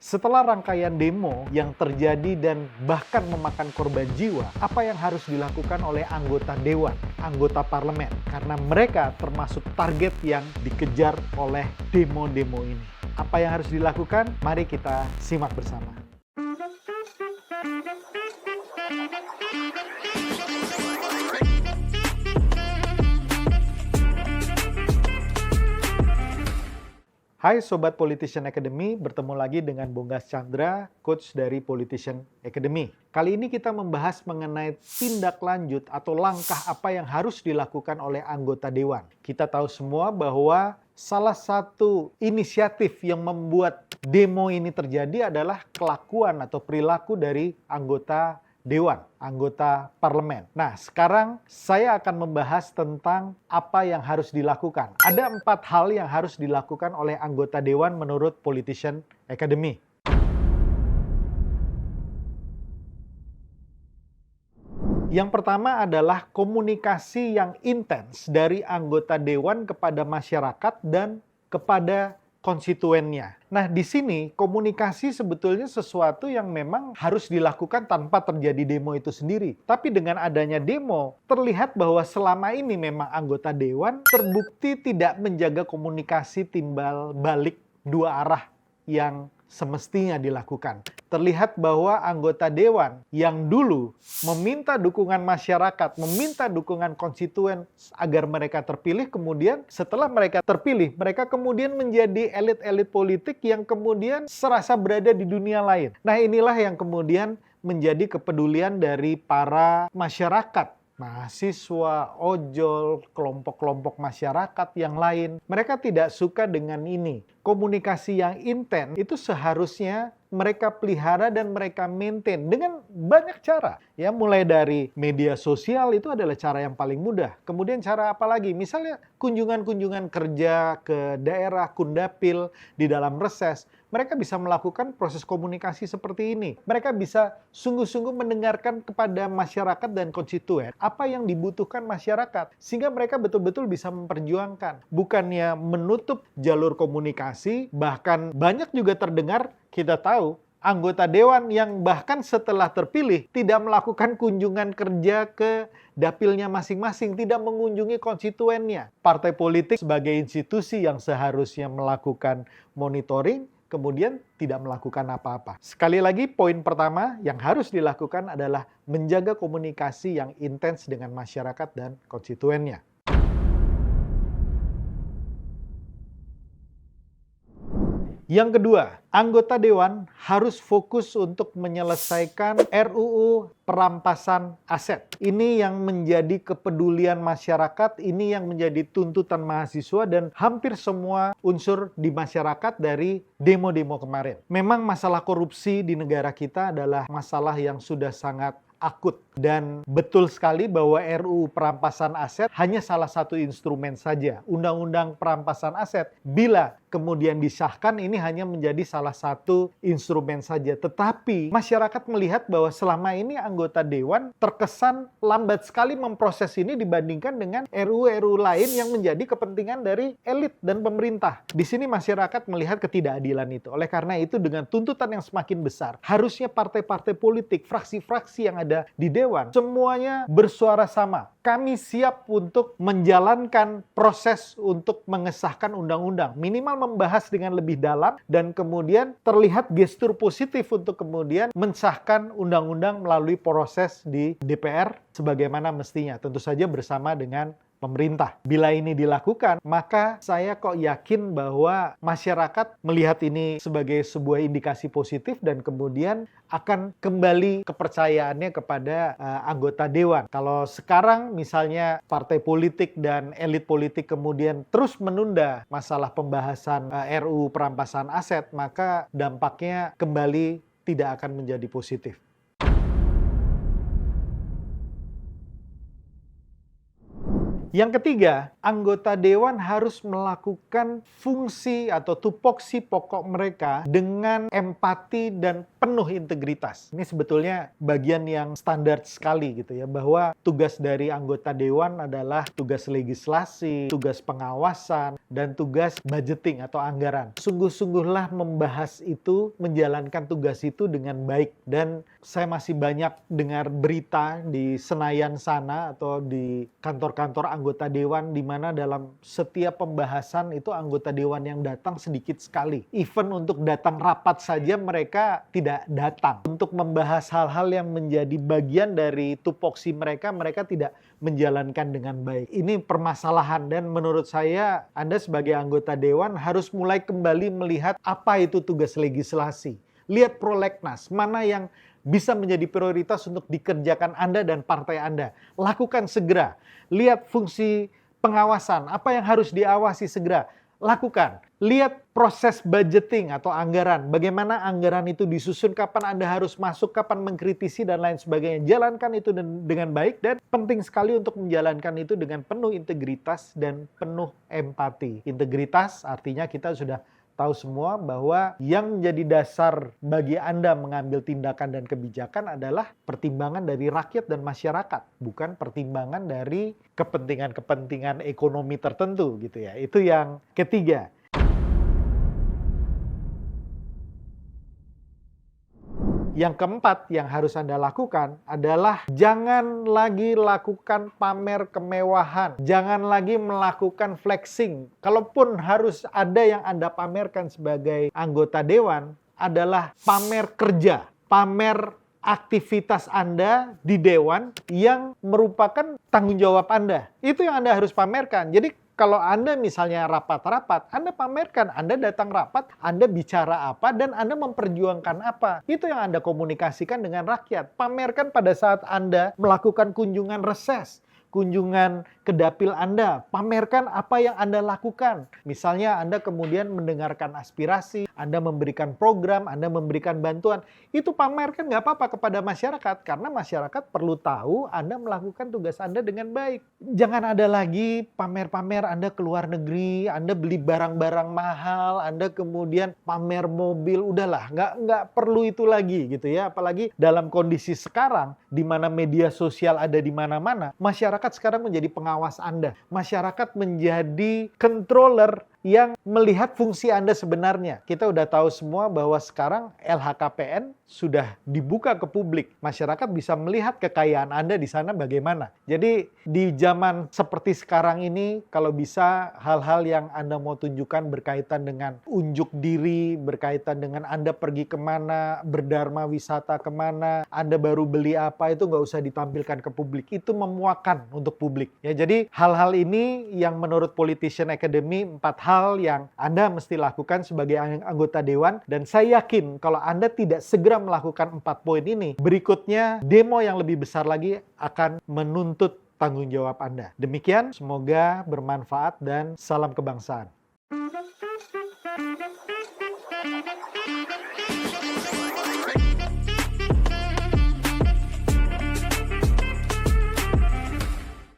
Setelah rangkaian demo yang terjadi dan bahkan memakan korban jiwa, apa yang harus dilakukan oleh anggota dewan, anggota parlemen? Karena mereka termasuk target yang dikejar oleh demo-demo ini. Apa yang harus dilakukan? Mari kita simak bersama. Hai Sobat Politician Academy, bertemu lagi dengan Bonggas Chandra, coach dari Politician Academy. Kali ini kita membahas mengenai tindak lanjut atau langkah apa yang harus dilakukan oleh anggota dewan. Kita tahu semua bahwa salah satu inisiatif yang membuat demo ini terjadi adalah kelakuan atau perilaku dari anggota dewan, anggota parlemen. Nah, sekarang saya akan membahas tentang apa yang harus dilakukan. Ada 4 hal yang harus dilakukan oleh anggota dewan menurut Politician Academy. Yang pertama adalah komunikasi yang intens dari anggota dewan kepada masyarakat dan kepada konstituennya. Nah, di sini komunikasi sebetulnya sesuatu yang memang harus dilakukan tanpa terjadi demo itu sendiri. Tapi dengan adanya demo, terlihat bahwa selama ini memang anggota dewan terbukti tidak menjaga komunikasi timbal balik dua arah yang semestinya dilakukan. Terlihat bahwa anggota dewan yang dulu meminta dukungan masyarakat, meminta dukungan konstituen agar mereka terpilih, kemudian setelah mereka terpilih, mereka kemudian menjadi elit-elit politik yang kemudian serasa berada di dunia lain. Nah, inilah yang kemudian menjadi kepedulian dari para masyarakat, mahasiswa, ojol, kelompok-kelompok masyarakat yang lain. Mereka tidak suka dengan ini. Komunikasi yang intens itu seharusnya mereka pelihara dan mereka maintain dengan banyak cara. Ya, mulai dari media sosial itu adalah cara yang paling mudah. Kemudian cara apa lagi? Misalnya kunjungan-kunjungan kerja ke daerah, kundapil, di dalam reses. Mereka bisa melakukan proses komunikasi seperti ini. Mereka bisa sungguh-sungguh mendengarkan kepada masyarakat dan konstituen apa yang dibutuhkan masyarakat. Sehingga mereka betul-betul bisa memperjuangkan. Bukannya menutup jalur komunikasi, bahkan banyak juga terdengar, kita tahu, anggota dewan yang bahkan setelah terpilih tidak melakukan kunjungan kerja ke dapilnya masing-masing, tidak mengunjungi konstituennya. Partai politik sebagai institusi yang seharusnya melakukan monitoring, kemudian tidak melakukan apa-apa. Sekali lagi, poin pertama yang harus dilakukan adalah menjaga komunikasi yang intens dengan masyarakat dan konstituennya. Yang kedua, anggota dewan harus fokus untuk menyelesaikan RUU perampasan aset. Ini yang menjadi kepedulian masyarakat, ini yang menjadi tuntutan mahasiswa dan hampir semua unsur di masyarakat dari demo-demo kemarin. Memang masalah korupsi di negara kita adalah masalah yang sudah sangat akut. Dan betul sekali bahwa RUU perampasan aset hanya salah satu instrumen saja. Undang-undang perampasan aset bila kemudian disahkan ini hanya menjadi salah satu instrumen saja. Tetapi masyarakat melihat bahwa selama ini anggota dewan terkesan lambat sekali memproses ini dibandingkan dengan RUU-RUU lain yang menjadi kepentingan dari elit dan pemerintah. Di sini masyarakat melihat ketidakadilan itu. Oleh karena itu dengan tuntutan yang semakin besar, harusnya partai-partai politik, fraksi-fraksi yang ada di dewan, semuanya bersuara sama. Kami siap untuk menjalankan proses untuk mengesahkan undang-undang. Minimal membahas dengan lebih dalam dan kemudian terlihat gestur positif untuk kemudian mensahkan undang-undang melalui proses di DPR sebagaimana mestinya. Tentu saja bersama dengan pemerintah. Bila ini dilakukan, maka saya kok yakin bahwa masyarakat melihat ini sebagai sebuah indikasi positif dan kemudian akan kembali kepercayaannya kepada anggota dewan. Kalau sekarang misalnya partai politik dan elit politik kemudian terus menunda masalah pembahasan RUU perampasan aset, maka dampaknya kembali tidak akan menjadi positif. Yang ketiga, anggota dewan harus melakukan fungsi atau tupoksi pokok mereka dengan empati dan penuh integritas. Ini sebetulnya bagian yang standar sekali gitu ya, bahwa tugas dari anggota dewan adalah tugas legislasi, tugas pengawasan, dan tugas budgeting atau anggaran. Sungguh-sungguhlah membahas itu, menjalankan tugas itu dengan baik. Dan saya masih banyak dengar berita di Senayan sana atau di kantor-kantor anggota dewan di mana dalam setiap pembahasan itu anggota dewan yang datang sedikit sekali. Even untuk datang rapat saja mereka tidak datang. Untuk membahas hal-hal yang menjadi bagian dari tupoksi mereka, mereka tidak menjalankan dengan baik. Ini permasalahan dan menurut saya Anda sebagai anggota dewan harus mulai kembali melihat apa itu tugas legislasi. Lihat prolegnas, mana yang bisa menjadi prioritas untuk dikerjakan Anda dan partai Anda. Lakukan segera. Lihat fungsi pengawasan, apa yang harus diawasi segera. Lakukan. Lihat proses budgeting atau anggaran. Bagaimana anggaran itu disusun, kapan Anda harus masuk, kapan mengkritisi, dan lain sebagainya. Jalankan itu dengan baik dan penting sekali untuk menjalankan itu dengan penuh integritas dan penuh empati. Integritas artinya kita sudah tahu semua bahwa yang menjadi dasar bagi Anda mengambil tindakan dan kebijakan adalah pertimbangan dari rakyat dan masyarakat, bukan pertimbangan dari kepentingan-kepentingan ekonomi tertentu gitu ya. Itu yang ketiga. Yang keempat yang harus Anda lakukan adalah jangan lagi lakukan pamer kemewahan. Jangan lagi melakukan flexing. Kalaupun harus ada yang Anda pamerkan sebagai anggota dewan adalah pamer kerja, pamer aktivitas Anda di dewan yang merupakan tanggung jawab Anda. Itu yang Anda harus pamerkan. Jadi kalau Anda misalnya rapat-rapat, Anda pamerkan, Anda datang rapat, Anda bicara apa, dan Anda memperjuangkan apa. Itu yang Anda komunikasikan dengan rakyat. Pamerkan pada saat Anda melakukan kunjungan reses, kunjungan ke dapil Anda, pamerkan apa yang Anda lakukan. Misalnya Anda kemudian mendengarkan aspirasi, Anda memberikan program, Anda memberikan bantuan. Itu pamerkan nggak apa-apa kepada masyarakat, karena masyarakat perlu tahu Anda melakukan tugas Anda dengan baik. Jangan ada lagi pamer-pamer Anda ke luar negeri, Anda beli barang-barang mahal, Anda kemudian pamer mobil, udahlah, nggak perlu itu lagi gitu ya. Apalagi dalam kondisi sekarang, di mana media sosial ada di mana-mana, masyarakat sekarang menjadi pengawas Anda. Masyarakat menjadi controller yang melihat fungsi Anda sebenarnya. Kita udah tahu semua bahwa sekarang LHKPN sudah dibuka ke publik. Masyarakat bisa melihat kekayaan Anda di sana bagaimana. Jadi di zaman seperti sekarang ini, kalau bisa hal-hal yang Anda mau tunjukkan berkaitan dengan unjuk diri, berkaitan dengan Anda pergi kemana, berdharma wisata kemana, Anda baru beli apa, itu nggak usah ditampilkan ke publik. Itu memuakan untuk publik. Ya, jadi hal-hal ini yang menurut Politician Academy, 4 hal yang Anda mesti lakukan sebagai anggota dewan, dan saya yakin kalau Anda tidak segera melakukan 4 poin ini, berikutnya demo yang lebih besar lagi akan menuntut tanggung jawab Anda. Demikian, semoga bermanfaat dan salam kebangsaan.